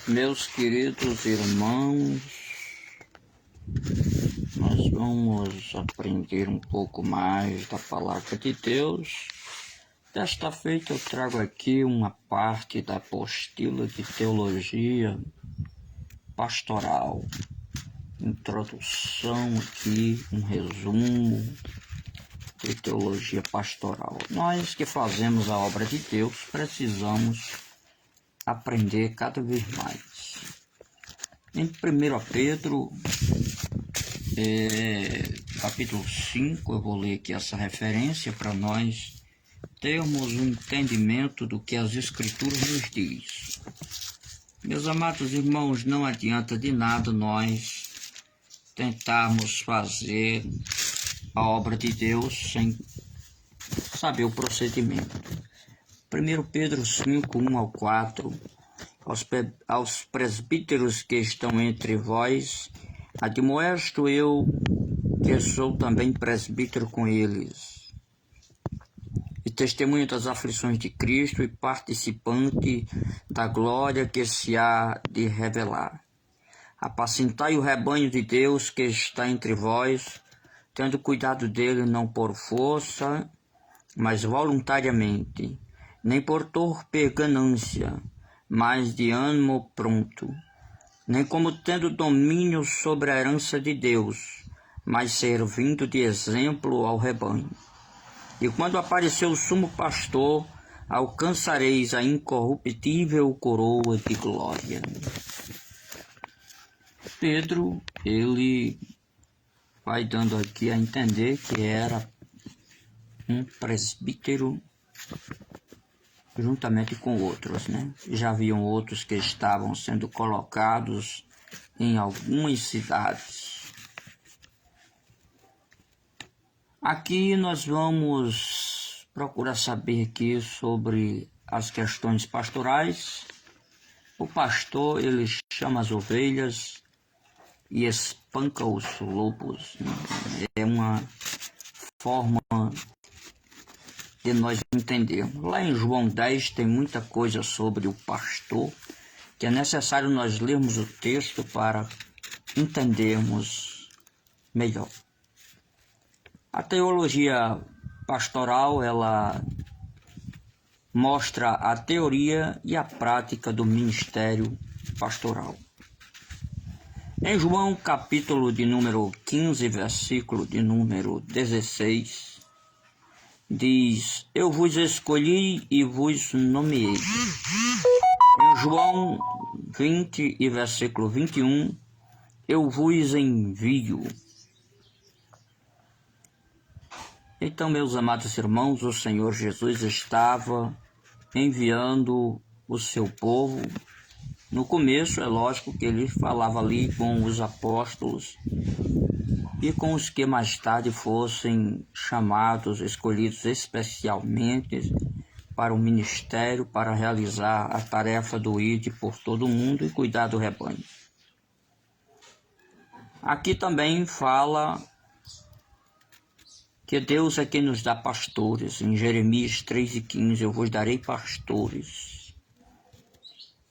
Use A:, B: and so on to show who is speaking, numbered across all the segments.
A: Meus queridos irmãos, nós vamos aprender um pouco mais da Palavra de Deus. Desta feita eu trago aqui uma parte da apostila de teologia pastoral. Introdução aqui, um resumo de teologia pastoral. Nós que fazemos a obra de Deus precisamos aprender cada vez mais. Em 1 Pedro, capítulo 5, eu vou ler aqui essa referência para nós termos um entendimento do que as Escrituras nos diz. Meus amados irmãos, não adianta de nada nós tentarmos fazer a obra de Deus sem saber o procedimento. 1 Pedro 5, 1 ao 4, aos presbíteros que estão entre vós, admoesto eu, que sou também presbítero com eles, e testemunho das aflições de Cristo e participante da glória que se há de revelar. Apacentai o rebanho de Deus que está entre vós, tendo cuidado dele não por força, mas voluntariamente, nem por torpe ganância, mas de ânimo pronto, nem como tendo domínio sobre a herança de Deus, mas servindo de exemplo ao rebanho. E quando aparecer o sumo pastor, alcançareis a incorruptível coroa de glória. Pedro, ele vai dando aqui a entender que era um presbítero juntamente com outros, Já haviam outros que estavam sendo colocados em algumas cidades. Aqui nós vamos procurar saber aqui sobre as questões pastorais. O pastor, ele chama as ovelhas e espanca os lobos. É uma forma de nós entendermos. Lá em João 10 tem muita coisa sobre o pastor, que é necessário nós lermos o texto para entendermos melhor. A teologia pastoral, ela mostra a teoria e a prática do ministério pastoral. Em João, capítulo de número 15, versículo de número 16, diz: eu vos escolhi e vos nomeei. Em João 20 e versículo 21, eu vos envio. Então, meus amados irmãos, o Senhor Jesus estava enviando o seu povo. No começo, é lógico que ele falava ali com os apóstolos e com os que mais tarde fossem chamados, escolhidos especialmente para o ministério, para realizar a tarefa do ide por todo o mundo e cuidar do rebanho. Aqui também fala que Deus é quem nos dá pastores. Em Jeremias 3,15, eu vos darei pastores.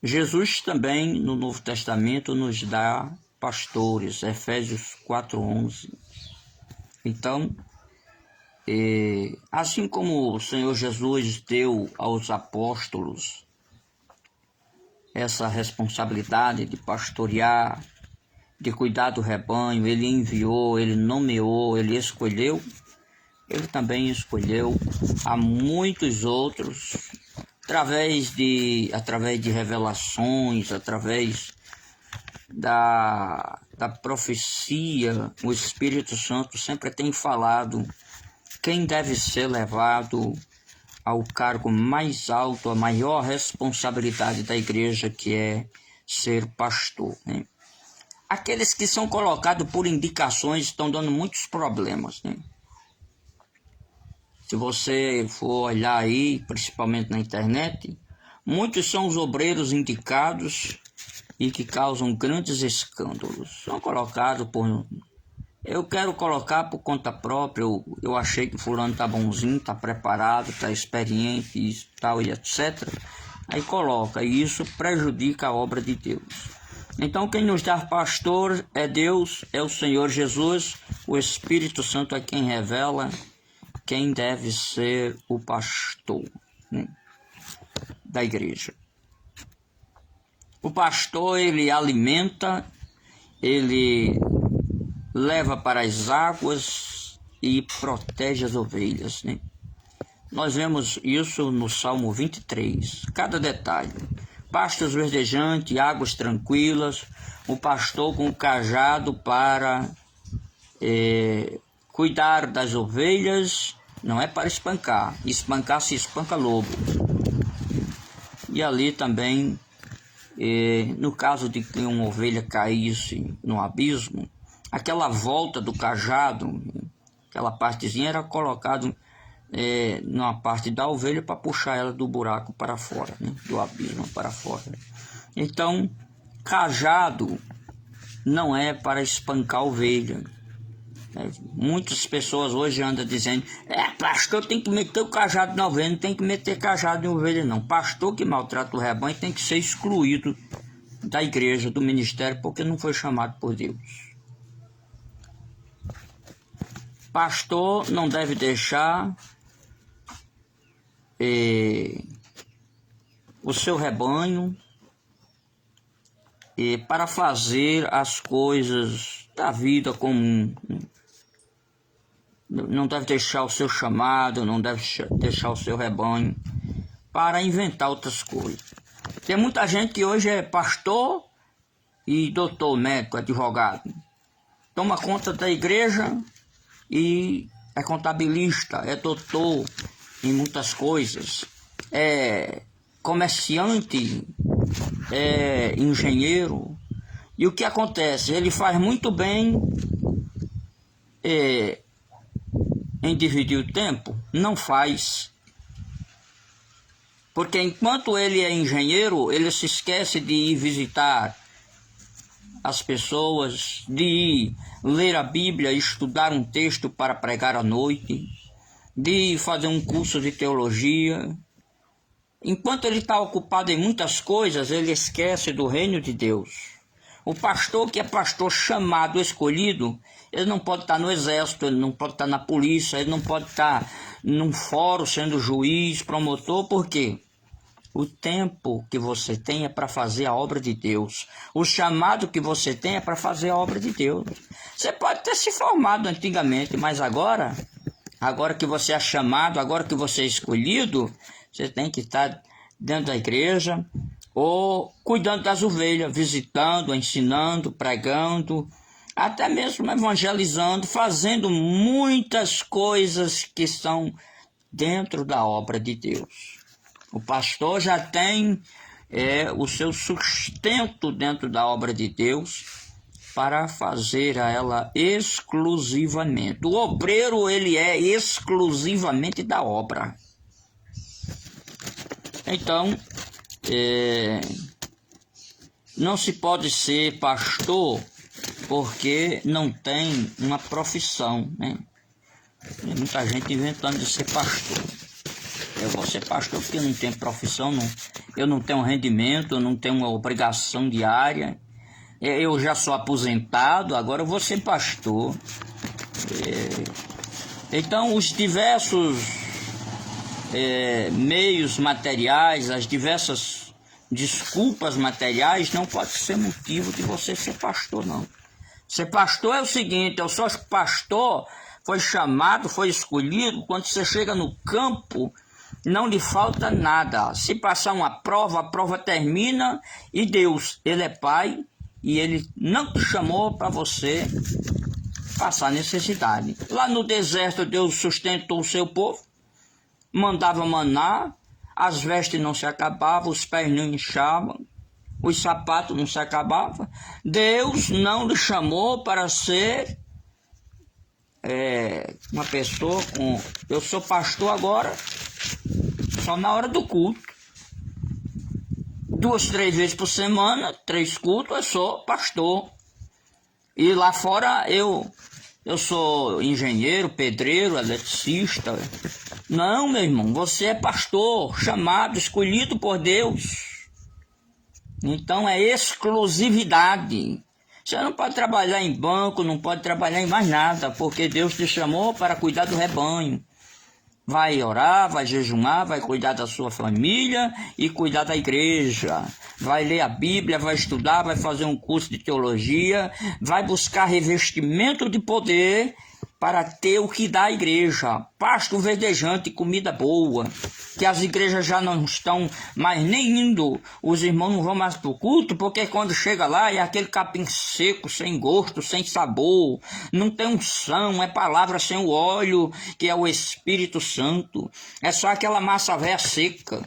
A: Jesus também, no Novo Testamento, nos dá pastores, Efésios 4,11. Então, assim como o Senhor Jesus deu aos apóstolos essa responsabilidade de pastorear, de cuidar do rebanho, ele enviou, ele nomeou, ele escolheu, ele também escolheu a muitos outros através de revelações, através da profecia. O Espírito Santo sempre tem falado quem deve ser levado ao cargo mais alto, a maior responsabilidade da igreja, que é ser pastor, Aqueles que são colocados por indicações estão dando muitos problemas, Se você for olhar aí, principalmente na internet, muitos são os obreiros indicados e que causam grandes escândalos. São colocados por... Eu quero colocar por conta própria, eu achei que fulano está bonzinho, está preparado, está experiente, e tal, e etc. Aí coloca, e isso prejudica a obra de Deus. Então quem nos dá pastor é Deus, é o Senhor Jesus, o Espírito Santo é quem revela quem deve ser o pastor, né, da igreja. O pastor, ele alimenta, ele leva para as águas e protege as ovelhas, né? Nós vemos isso no Salmo 23, cada detalhe. Pastos verdejantes, águas tranquilas, o pastor com o cajado para cuidar das ovelhas, não é para espancar. Espancar se espanca lobo. E ali também, no caso de que uma ovelha caísse no abismo, aquela volta do cajado, aquela partezinha era colocado numa parte da ovelha para puxar ela do buraco para fora, né? Do abismo para fora. Então, cajado não é para espancar a ovelha. Muitas pessoas hoje andam dizendo: pastor tem que meter o cajado na ovelha, não tem que meter cajado em ovelha não. Pastor que maltrata o rebanho tem que ser excluído da igreja, do ministério, porque não foi chamado por Deus. Pastor não deve deixar o seu rebanho para fazer as coisas da vida comum. Não deve deixar o seu chamado, não deve deixar o seu rebanho para inventar outras coisas. Tem muita gente que hoje é pastor e doutor, médico, advogado. Toma conta da igreja e é contabilista, é doutor em muitas coisas, é comerciante, é engenheiro. E o que acontece? Ele faz muito bem em dividir o tempo? Não faz. Porque enquanto ele é engenheiro, ele se esquece de ir visitar as pessoas, de ir ler a Bíblia, estudar um texto para pregar à noite, de fazer um curso de teologia. Enquanto ele está ocupado em muitas coisas, ele esquece do reino de Deus. O pastor que é pastor chamado, escolhido, ele não pode estar no exército, ele não pode estar na polícia, ele não pode estar num fórum sendo juiz, promotor. Por quê? O tempo que você tem é para fazer a obra de Deus. O chamado que você tem é para fazer a obra de Deus. Você pode ter se formado antigamente, mas agora que você é chamado, agora que você é escolhido, você tem que estar dentro da igreja ou cuidando das ovelhas, visitando, ensinando, pregando, até mesmo evangelizando, fazendo muitas coisas que são dentro da obra de Deus. O pastor já tem o seu sustento dentro da obra de Deus para fazer a ela exclusivamente. O obreiro, ele é exclusivamente da obra. Então, não se pode ser pastor porque não tem uma profissão, né? Tem muita gente inventando de ser pastor. Eu vou ser pastor porque eu não tenho profissão, eu não tenho rendimento, eu não tenho uma obrigação diária. Eu já sou aposentado, agora eu vou ser pastor. Então, os diversos meios materiais, as diversas desculpas materiais não pode ser motivo de você ser pastor, não. Ser pastor é o seguinte: eu sou pastor, foi chamado, foi escolhido. Quando você chega no campo, não lhe falta nada. Se passar uma prova, a prova termina, e Deus, ele é pai, e ele não te chamou para você passar necessidade. Lá no deserto, Deus sustentou o seu povo, mandava maná, as vestes não se acabavam, os pés não inchavam, os sapatos não se acabavam. Deus não lhe chamou para ser uma pessoa com... Eu sou pastor agora, só na hora do culto. 2, 3 vezes por semana, 3 cultos, eu sou pastor. E lá fora eu eu sou engenheiro, pedreiro, eletricista. Não, meu irmão, você é pastor, chamado, escolhido por Deus. Então é exclusividade. Você não pode trabalhar em banco, não pode trabalhar em mais nada, porque Deus te chamou para cuidar do rebanho. Vai orar, vai jejuar, vai cuidar da sua família e cuidar da igreja. Vai ler a Bíblia, vai estudar, vai fazer um curso de teologia, vai buscar revestimento de poder para ter o que dá à igreja. Pasto verdejante, comida boa, que as igrejas já não estão mais nem indo, os irmãos não vão mais para o culto, porque quando chega lá é aquele capim seco, sem gosto, sem sabor, não tem unção, é palavra sem o óleo, que é o Espírito Santo, é só aquela massa velha seca.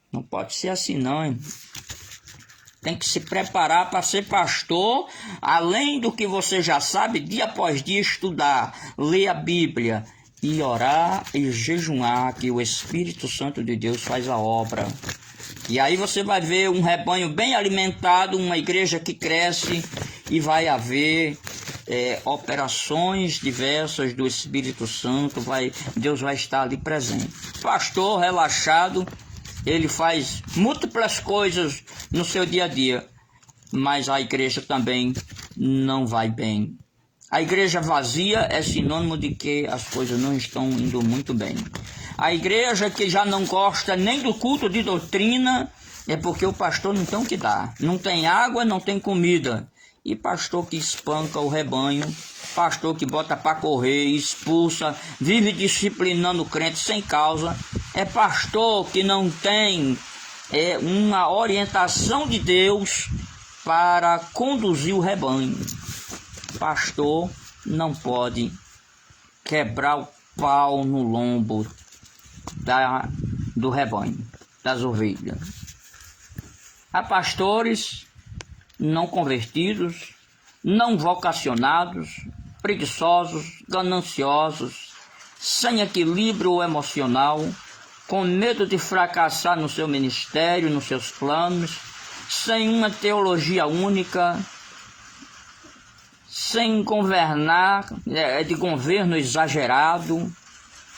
A: Não pode ser assim não, irmão. Tem que se preparar para ser pastor, além do que você já sabe, dia após dia estudar, ler a Bíblia e orar e jejuar, que o Espírito Santo de Deus faz a obra. E aí você vai ver um rebanho bem alimentado, uma igreja que cresce e vai haver operações diversas do Espírito Santo, Deus vai estar ali presente. Pastor relaxado, ele faz múltiplas coisas no seu dia a dia, mas a igreja também não vai bem. A igreja vazia é sinônimo de que as coisas não estão indo muito bem. A igreja que já não gosta nem do culto de doutrina é porque o pastor não tem o que dar. Não tem água, não tem comida. E pastor que espanca o rebanho, pastor que bota para correr, expulsa, vive disciplinando o crente sem causa, é pastor que não tem uma orientação de Deus para conduzir o rebanho. Pastor não pode quebrar o pau no lombo do rebanho, das ovelhas. Há pastores não convertidos, não vocacionados, preguiçosos, gananciosos, sem equilíbrio emocional, com medo de fracassar no seu ministério, nos seus planos, sem uma teologia única, sem governar, de governo exagerado,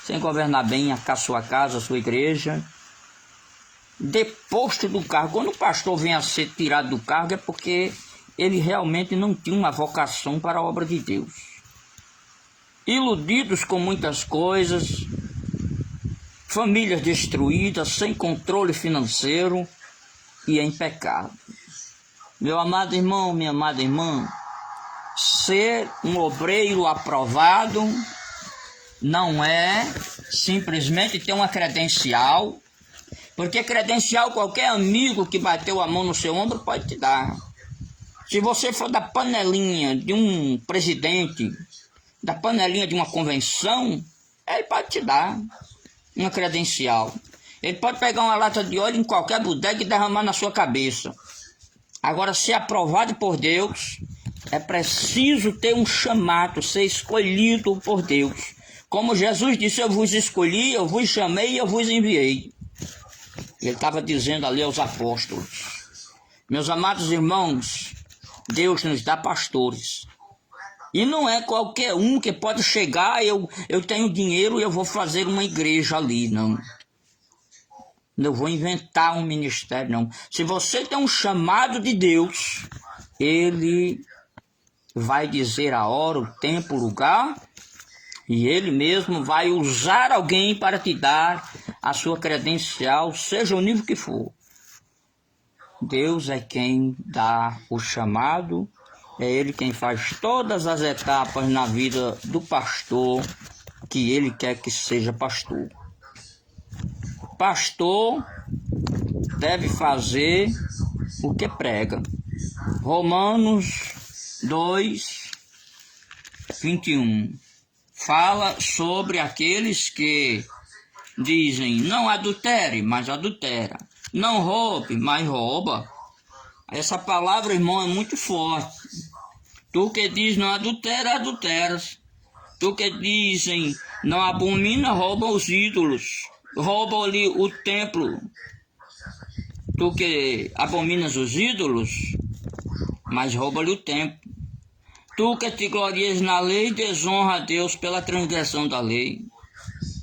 A: sem governar bem a sua casa, a sua igreja. Deposto do cargo, quando o pastor vem a ser tirado do cargo, é porque ele realmente não tinha uma vocação para a obra de Deus. Iludidos com muitas coisas, famílias destruídas, sem controle financeiro e em pecado. Meu amado irmão, minha amada irmã, ser um obreiro aprovado não é simplesmente ter uma credencial, porque credencial qualquer amigo que bateu a mão no seu ombro pode te dar. Se você for da panelinha de um presidente, da panelinha de uma convenção, ele pode te dar uma credencial. Ele pode pegar uma lata de óleo em qualquer bodega e derramar na sua cabeça. Agora, ser aprovado por Deus, é preciso ter um chamado, ser escolhido por Deus. Como Jesus disse, eu vos escolhi, eu vos chamei e eu vos enviei. Ele estava dizendo ali aos apóstolos. Meus amados irmãos, Deus nos dá pastores. E não é qualquer um que pode chegar, eu tenho dinheiro e eu vou fazer uma igreja ali, não. Não vou inventar um ministério, não. Se você tem um chamado de Deus, Ele vai dizer a hora, o tempo, o lugar, e Ele mesmo vai usar alguém para te dar a sua credencial, seja o nível que for. Deus é quem dá o chamado, é Ele quem faz todas as etapas na vida do pastor que Ele quer que seja pastor. Pastor deve fazer o que prega. Romanos 2, 21 fala sobre aqueles que dizem não adultere, mas adultera. Não roube, mas rouba. Essa palavra, irmão, é muito forte. Tu que diz não adultera, adulteras. Tu que dizem não abomina, rouba os ídolos. Rouba ali o templo. Tu que abominas os ídolos, mas rouba ali o templo. Tu que te glorias na lei, desonra a Deus pela transgressão da lei.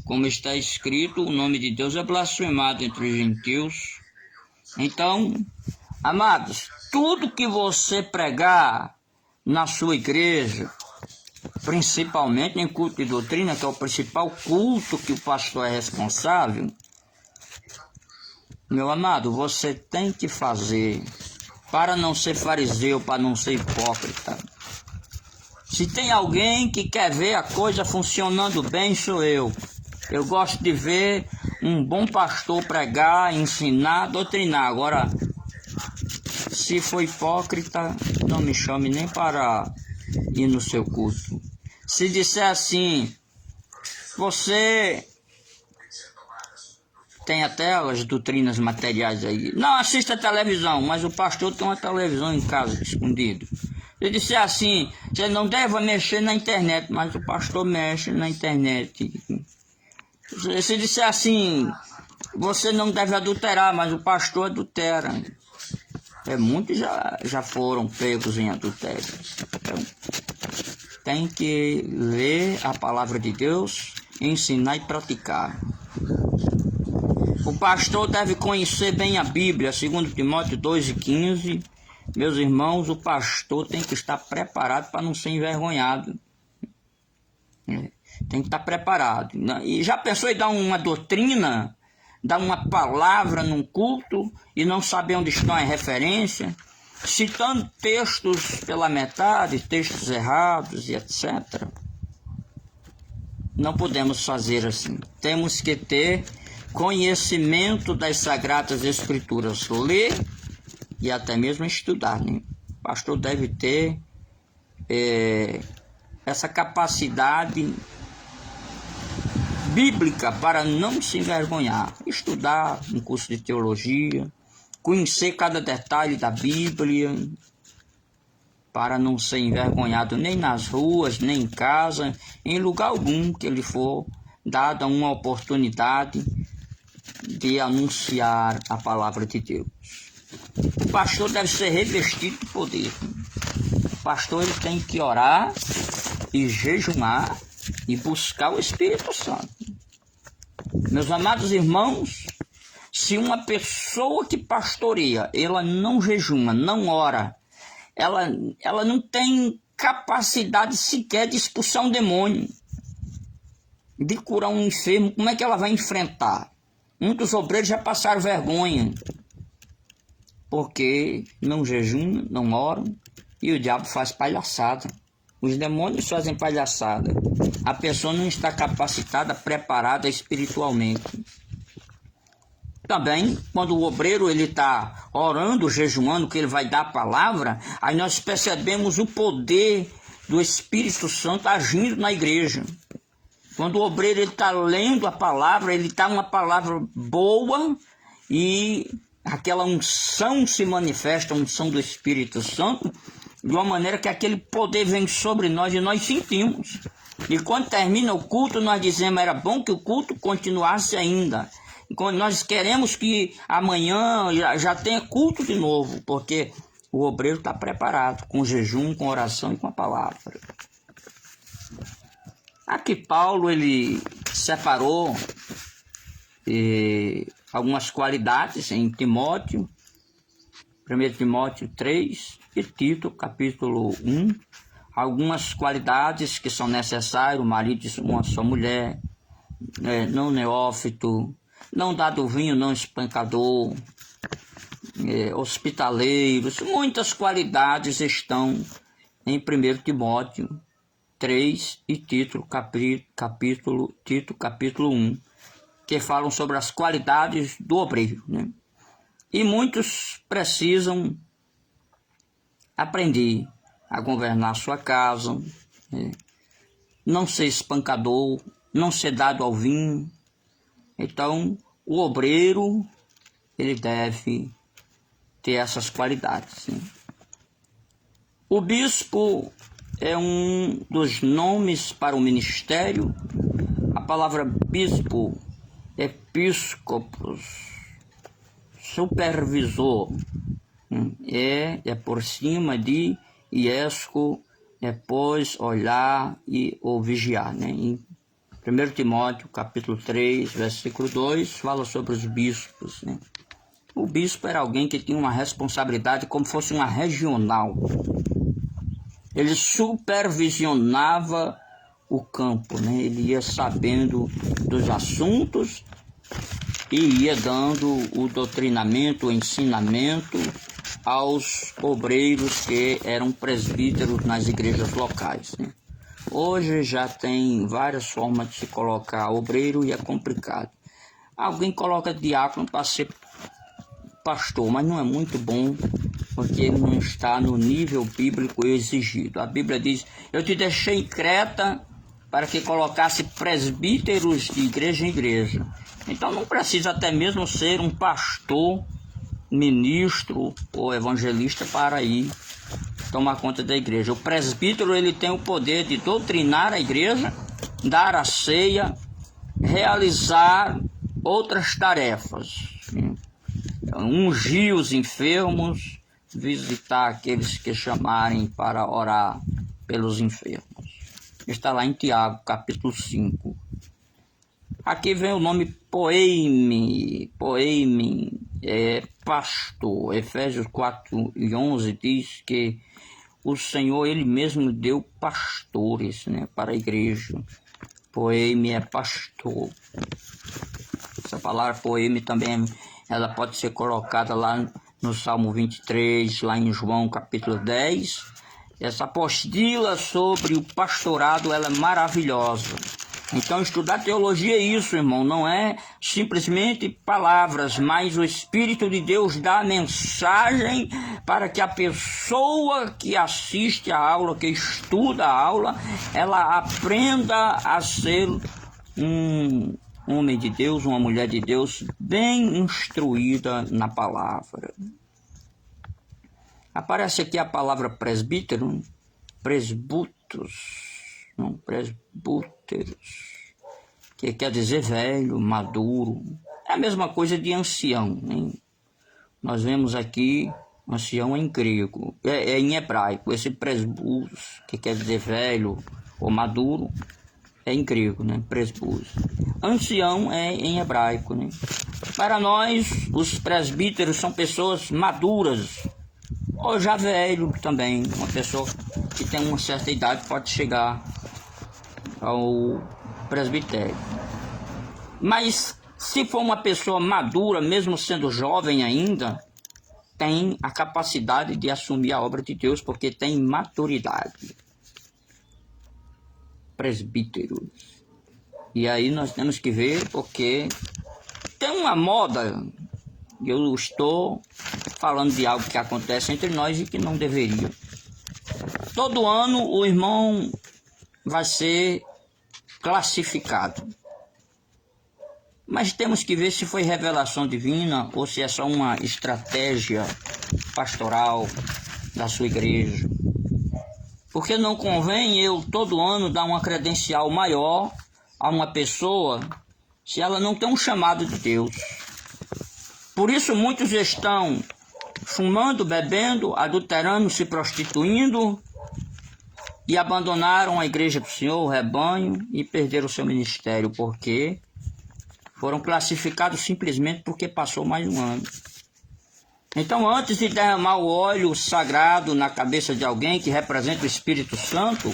A: Como está escrito, o nome de Deus é blasfemado entre os gentios. Então, amados, tudo que você pregar na sua igreja, principalmente em culto de doutrina, que é o principal culto que o pastor é responsável, meu amado, você tem que fazer para não ser fariseu, para não ser hipócrita. Se tem alguém que quer ver a coisa funcionando bem, sou eu. Eu gosto de ver um bom pastor pregar, ensinar, doutrinar. Agora, se for hipócrita, não me chame nem para ir no seu culto. Se disser assim, você tem até as doutrinas materiais aí. Não assista a televisão, mas o pastor tem uma televisão em casa, escondido. Se disser assim, você não deve mexer na internet, mas o pastor mexe na internet. Se disser assim, você não deve adulterar, mas o pastor adultera. Muitos já foram pegos em adultério. Então, tem que ler a palavra de Deus, ensinar e praticar. O pastor deve conhecer bem a Bíblia, 2 Timóteo 2:15. Meus irmãos, o pastor tem que estar preparado para não ser envergonhado. Tem que estar preparado. E já pensou em dar uma doutrina, dar uma palavra num culto e não saber onde estão as referências? Citando textos pela metade, textos errados e etc. Não podemos fazer assim. Temos que ter conhecimento das Sagradas Escrituras, ler e até mesmo estudar. Né? O pastor deve ter essa capacidade bíblica para não se envergonhar. Estudar um curso de teologia, conhecer cada detalhe da Bíblia, para não ser envergonhado nem nas ruas, nem em casa, em lugar algum que ele for dada uma oportunidade de anunciar a palavra de Deus. O pastor deve ser revestido de poder. O pastor ele tem que orar e jejuar e buscar o Espírito Santo. Meus amados irmãos, se uma pessoa que pastoreia, ela não jejuma, não ora, ela não tem capacidade sequer de expulsar um demônio, de curar um enfermo, como é que ela vai enfrentar? Muitos obreiros já passaram vergonha, porque não jejumam, não oram, e o diabo faz palhaçada. Os demônios fazem palhaçada. A pessoa não está capacitada, preparada espiritualmente. Também, quando o obreiro ele está orando, jejuando, que ele vai dar a palavra, aí nós percebemos o poder do Espírito Santo agindo na igreja. Quando o obreiro está lendo a palavra, ele está uma palavra boa e aquela unção se manifesta, a unção do Espírito Santo, de uma maneira que aquele poder vem sobre nós e nós sentimos. E quando termina o culto, nós dizemos, era bom que o culto continuasse ainda. E quando nós queremos que amanhã já tenha culto de novo, porque o obreiro está preparado, com jejum, com oração e com a palavra. Aqui Paulo, ele separou algumas qualidades em Timóteo, 1 Timóteo 3 e Tito, capítulo 1, algumas qualidades que são necessárias, o marido de uma só mulher, não neófito, não dado vinho, não espancador, hospitaleiros, muitas qualidades estão em 1 Timóteo 3 e Tito, capítulo 1, que falam sobre as qualidades do obreiro, né? E muitos precisam aprender a governar sua casa, né? Não ser espancador, não ser dado ao vinho. Então, o obreiro, ele deve ter essas qualidades, né? O bispo é um dos nomes para o ministério. A palavra bispo, episcopos, supervisor, é por cima de iesco, depois olhar ou vigiar, né? Em 1 Timóteo, capítulo 3, versículo 2, fala sobre os bispos, né? O bispo era alguém que tinha uma responsabilidade como fosse uma regional. Ele supervisionava o campo, né? Ele ia sabendo dos assuntos e ia dando o doutrinamento, o ensinamento aos obreiros que eram presbíteros nas igrejas locais, né? Hoje já tem várias formas de se colocar obreiro e é complicado. Alguém coloca diácono para ser pastor, mas não é muito bom, porque ele não está no nível bíblico exigido. A Bíblia diz: eu te deixei em Creta para que colocasse presbíteros de igreja em igreja. Então não precisa até mesmo ser um pastor, ministro ou evangelista para ir tomar conta da igreja. O presbítero, ele tem o poder de doutrinar a igreja, dar a ceia, realizar outras tarefas, ungir os enfermos, visitar aqueles que chamarem para orar pelos enfermos. Está lá em Tiago, capítulo 5. Aqui vem o nome poeme é pastor. Efésios 4:11 diz que o Senhor, ele mesmo deu pastores, né, para a igreja. Poeme é pastor. Essa palavra poeme também, ela pode ser colocada lá no Salmo 23, lá em João capítulo 10. Essa apostila sobre o pastorado, ela é maravilhosa. Então, estudar teologia é isso, irmão, não é simplesmente palavras, mas o Espírito de Deus dá a mensagem para que a pessoa que assiste a aula, que estuda a aula, ela aprenda a ser um homem de Deus, uma mulher de Deus, bem instruída na palavra. Aparece aqui a palavra presbítero, presbúteros, que quer dizer velho, maduro. É a mesma coisa de ancião, né? Nós vemos aqui ancião em grego, em hebraico. Esse presbúteros, que quer dizer velho ou maduro, é em grego, né? Presbúteros. Ancião é em hebraico, né? Para nós, os presbíteros são pessoas maduras, ou já velho também. Uma pessoa que tem uma certa idade pode chegar ao presbitério. Mas se for uma pessoa madura, mesmo sendo jovem ainda, tem a capacidade de assumir a obra de Deus, porque tem maturidade. Presbíteros. E aí nós temos que ver, porque tem uma moda, eu estou falando de algo que acontece entre nós e que não deveria. Todo ano o irmão vai ser classificado. Mas temos que ver se foi revelação divina ou se é só uma estratégia pastoral da sua igreja. Porque não convém eu todo ano dar uma credencial maior a uma pessoa se ela não tem um chamado de Deus. Por isso muitos estão fumando, bebendo, adulterando, se prostituindo e abandonaram a igreja do Senhor, o rebanho, e perderam o seu ministério, porque foram classificados simplesmente porque passou mais um ano. Então, antes de derramar o óleo sagrado na cabeça de alguém que representa o Espírito Santo,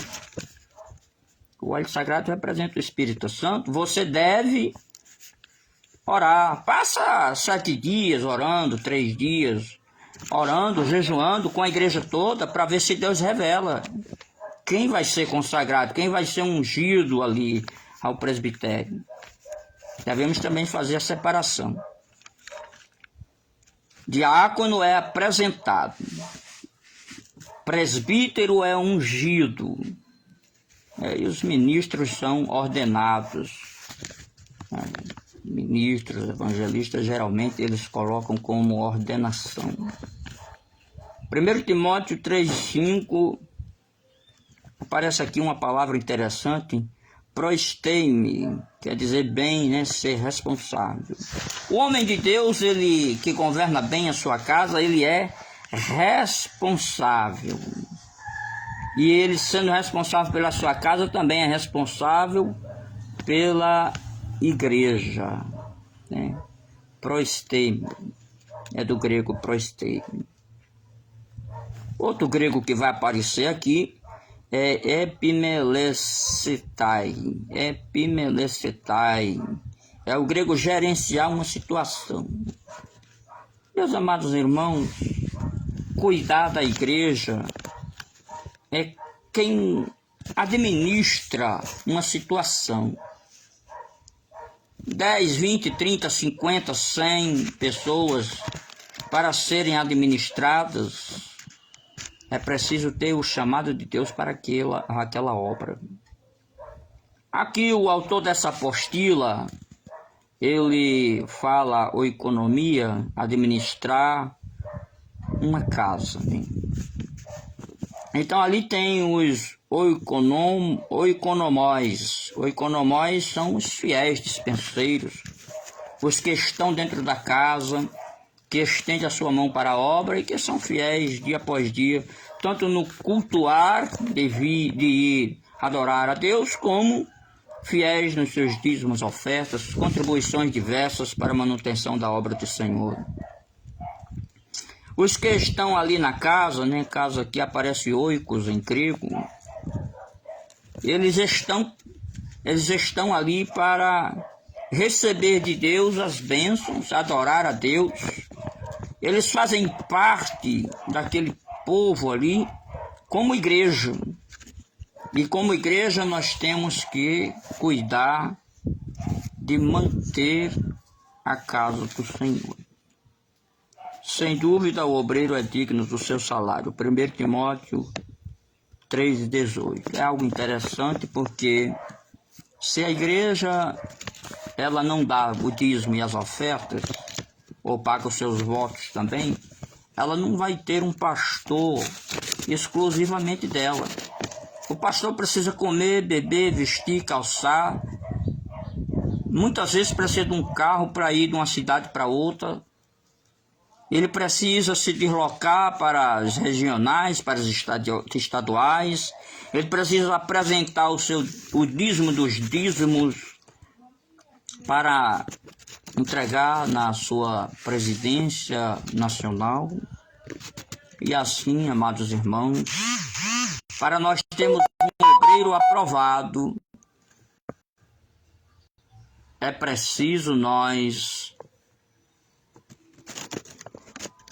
A: o óleo sagrado representa o Espírito Santo, você deve orar. Passa 7 dias orando, 3 dias orando, jejuando com a igreja toda, para ver se Deus revela quem vai ser consagrado, quem vai ser ungido ali ao presbitério. Devemos também fazer a separação. Diácono é apresentado, presbítero é ungido, e os ministros são ordenados. Ministros, evangelistas, geralmente eles colocam como ordenação. 1 Timóteo 3,5, aparece aqui uma palavra interessante, proesteime, quer dizer bem, né, ser responsável. O homem de Deus, ele que governa bem a sua casa, ele é responsável. E ele, sendo responsável pela sua casa, também é responsável pela igreja, né? Proistemi, é do grego proistemi. Outro grego que vai aparecer aqui é epimelecetai. Epimelecetai é o grego gerenciar uma situação. Meus amados irmãos, cuidar da igreja é quem administra uma situação. 10, 20, 30, 50, 100 pessoas para serem administradas, é preciso ter o chamado de Deus para aquela obra. Aqui o autor dessa apostila, ele fala oikonomia, administrar uma casa, né? Então ali tem os oikonomóis. Oikonomóis são os fiéis dispenseiros, os que estão dentro da casa, que estendem a sua mão para a obra e que são fiéis dia após dia, tanto no cultuar de ir adorar a Deus, como fiéis nos seus dízimos, ofertas, contribuições diversas para a manutenção da obra do Senhor. Os que estão ali na casa, né, casa aqui aparece oikos em grego, eles estão ali para receber de Deus as bênçãos, adorar a Deus. Eles fazem parte daquele povo ali como igreja. E como igreja nós temos que cuidar de manter a casa do Senhor. Sem dúvida, o obreiro é digno do seu salário. 1 Timóteo 3,18. É algo interessante porque se a igreja ela não dá o dízimo e as ofertas, ou paga os seus votos também, ela não vai ter um pastor exclusivamente dela. O pastor precisa comer, beber, vestir, calçar. Muitas vezes precisa de um carro para ir de uma cidade para outra. Ele precisa se deslocar para as regionais, para as estaduais. Ele precisa apresentar o dízimo dos dízimos para entregar na sua presidência nacional. E assim, amados irmãos, para nós termos um obreiro aprovado, é preciso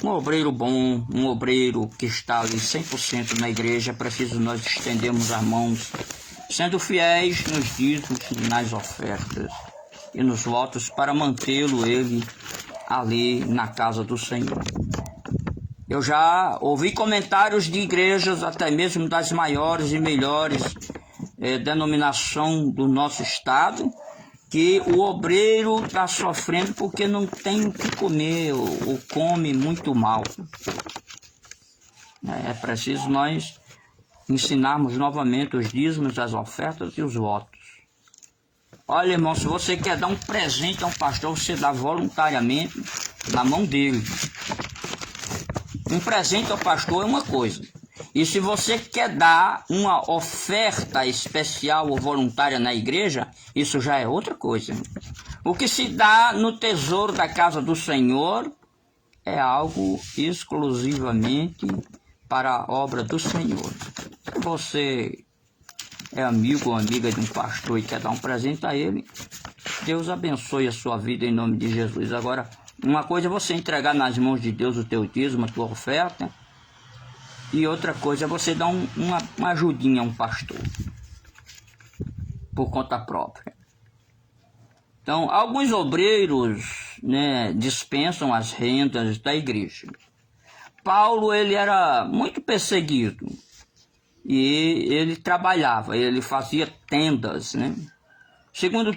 A: um obreiro bom, um obreiro que está ali 100% na igreja, é preciso nós estendermos as mãos, sendo fiéis nos dízimos, nas ofertas e nos votos, para mantê-lo ele ali na casa do Senhor. Eu já ouvi comentários de igrejas, até mesmo das maiores e melhores denominação do nosso estado, que o obreiro está sofrendo porque não tem o que comer, ou come muito mal. É preciso nós ensinarmos novamente os dízimos, as ofertas e os votos. Olha, irmão, se você quer dar um presente a um pastor, você dá voluntariamente na mão dele. Um presente ao pastor é uma coisa. E se você quer dar uma oferta especial ou voluntária na igreja, isso já é outra coisa. O que se dá no tesouro da casa do Senhor é algo exclusivamente para a obra do Senhor. Se você é amigo ou amiga de um pastor e quer dar um presente a ele, Deus abençoe a sua vida em nome de Jesus. Agora, uma coisa é você entregar nas mãos de Deus o teu dízimo, a tua oferta, e outra coisa é você dar uma ajudinha a um pastor, por conta própria. Então, alguns obreiros, né, dispensam as rendas da igreja. Paulo, ele era muito perseguido, e ele trabalhava, ele fazia tendas, né? Segundo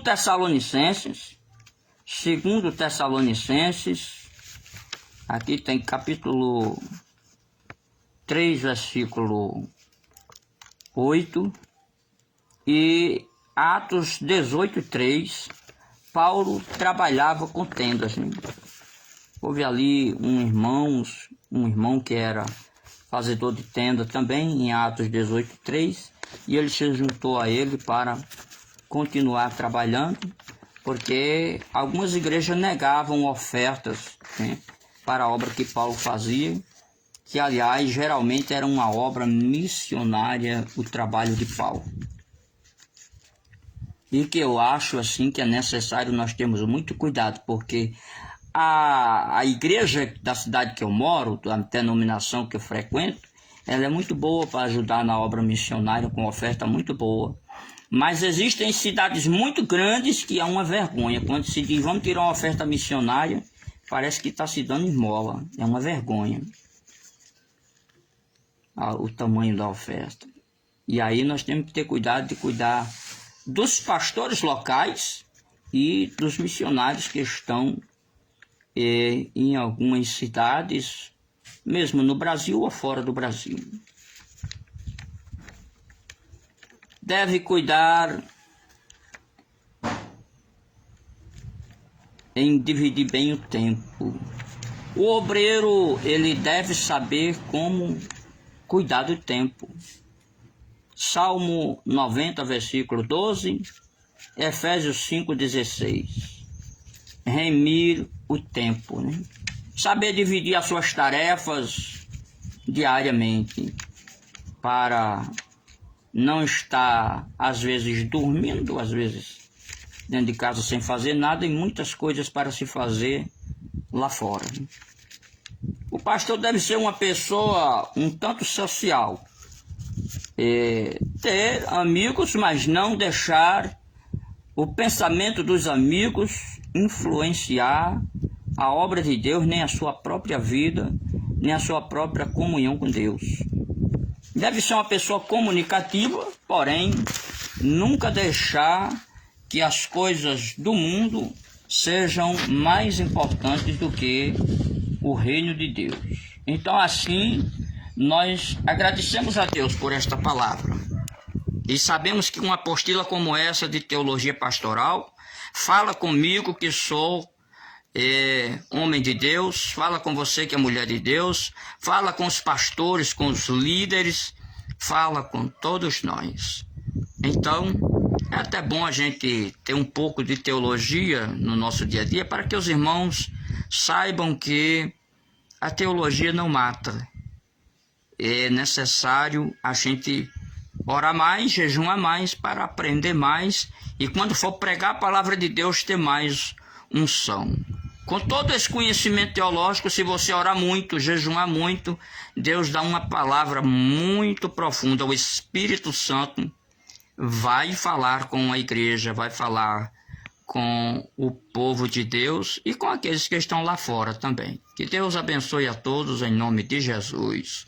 A: Tessalonicenses, aqui tem capítulo 3, versículo 8, e Atos 18:3, Paulo trabalhava com tendas, né? Houve ali um irmão que fazedor de tenda também, em Atos 18:3, e ele se juntou a ele para continuar trabalhando, porque algumas igrejas negavam ofertas, né, para a obra que Paulo fazia, que aliás geralmente era uma obra missionária, o trabalho de Paulo. E que eu acho assim que é necessário nós termos muito cuidado, porque a igreja da cidade que eu moro, da denominação que eu frequento, ela é muito boa para ajudar na obra missionária, com oferta muito boa. Mas existem cidades muito grandes que é uma vergonha. Quando se diz vamos tirar uma oferta missionária, parece que está se dando esmola. É uma vergonha o tamanho da oferta. E aí nós temos que ter cuidado de cuidar dos pastores locais e dos missionários que estão em algumas cidades, mesmo no Brasil ou fora do Brasil. Deve cuidar em dividir bem o tempo. O obreiro, ele deve saber como cuidar do tempo. Salmo 90, versículo 12, Efésios 5:16. Remir o tempo, né? Saber dividir as suas tarefas diariamente, para não estar, às vezes, dormindo, às vezes, dentro de casa sem fazer nada, e muitas coisas para se fazer lá fora. O pastor deve ser uma pessoa um tanto social, ter amigos, mas não deixar o pensamento dos amigos influenciar a obra de Deus, nem a sua própria vida, nem a sua própria comunhão com Deus. Deve ser uma pessoa comunicativa, porém, nunca deixar que as coisas do mundo sejam mais importantes do que o reino de Deus. Então, assim, nós agradecemos a Deus por esta palavra. E sabemos que uma apostila como essa de teologia pastoral fala comigo que sou homem de Deus, fala com você que é mulher de Deus, fala com os pastores, com os líderes, fala com todos nós. Então, é até bom a gente ter um pouco de teologia no nosso dia a dia, para que os irmãos saibam que a teologia não mata. É necessário a gente orar mais, jejuar mais, para aprender mais, e quando for pregar a palavra de Deus, ter mais unção. Com todo esse conhecimento teológico, se você orar muito, jejuar muito, Deus dá uma palavra muito profunda. O Espírito Santo vai falar com a igreja, vai falar com o povo de Deus e com aqueles que estão lá fora também. Que Deus abençoe a todos em nome de Jesus.